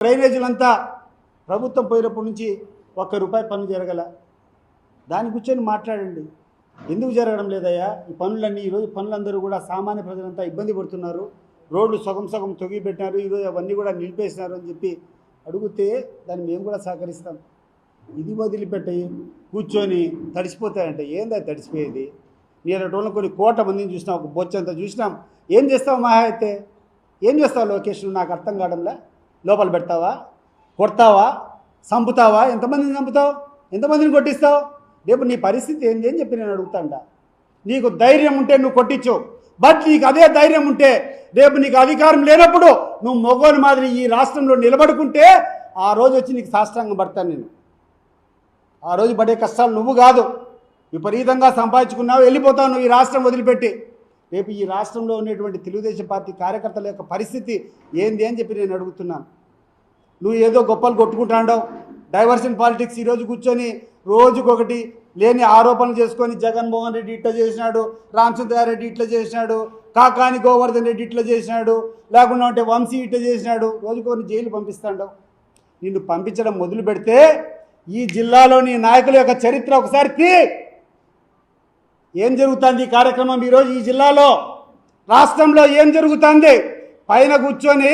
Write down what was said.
డ్రైనేజీలంతా ప్రభుత్వం పోయినప్పటి నుంచి ₹1 పన్ను జరగల. దాని కూర్చొని మాట్లాడండి. ఎందుకు జరగడం లేదయ్యా ఈ పనులన్నీ? ఈరోజు పనులందరూ కూడా సామాన్య ప్రజలంతా ఇబ్బంది పడుతున్నారు. రోడ్లు సగం సగం తొగిపెట్టినారు, ఈరోజు అవన్నీ కూడా నిలిపేసినారు అని చెప్పి అడిగితే దాన్ని మేము కూడా సహకరిస్తాం. ఇది వదిలిపెట్టి కూర్చొని తడిసిపోతాయంటే ఏందా తడిసిపోయేది? నేను టోన్లో కొన్ని కోట్ల మందిని చూసినాం, ఒక బొచ్చంతా చూసినాం. ఏం చేస్తావు మహా అయితే? ఏం చేస్తావు లొకేషన్? నాకు అర్థం కావడంలే. లోపల పెడతావా, కొడతావా, చంపుతావా? ఎంతమందిని చంపుతావు, ఎంతమందిని కొట్టిస్తావు? రేపు నీ పరిస్థితి ఏంటి అని చెప్పి నేను అడుగుతాండా. నీకు ధైర్యం ఉంటే నువ్వు కొట్టించు. బట్ నీకు అదే ధైర్యం ఉంటే రేపు నీకు అధికారం లేనప్పుడు నువ్వు మొగోని మాదిరి ఈ రాష్ట్రంలో నిలబడుకుంటే ఆ రోజు వచ్చి నీకు సాష్టాంగం పడతాను నేను. ఆ రోజు పడే కష్టాలు నువ్వు కాదు. విపరీతంగా సంపాదించుకున్నావు, వెళ్ళిపోతావు నువ్వు ఈ రాష్ట్రం వదిలిపెట్టి. రేపు ఈ రాష్ట్రంలో ఉన్నటువంటి తెలుగుదేశం పార్టీ కార్యకర్తల యొక్క పరిస్థితి ఏంది అని చెప్పి నేను అడుగుతున్నాను. నువ్వు ఏదో గొప్పలు కొట్టుకుంటాండవు, డైవర్షన్ పాలిటిక్స్. ఈరోజు కూర్చొని రోజుకొకటి లేని ఆరోపణలు చేసుకొని జగన్మోహన్ రెడ్డి ఇట్లా చేసినాడు, రామచంద్రారెడ్డి ఇట్లా చేసినాడు, కాకాని గోవర్ధన్ రెడ్డి ఇట్లా చేసినాడు, లేకుండా అంటే వంశీ ఇట్లా చేసినాడు, రోజుకొని జైలు పంపిస్తాండవు. నిన్ను పంపించడం మొదలు పెడితే ఈ జిల్లాలోని నాయకుల యొక్క చరిత్ర ఒకసారి ఏం జరుగుతుంది ఈ కార్యక్రమం ఈరోజు ఈ జిల్లాలో, రాష్ట్రంలో ఏం జరుగుతుంది? పైన కూర్చొని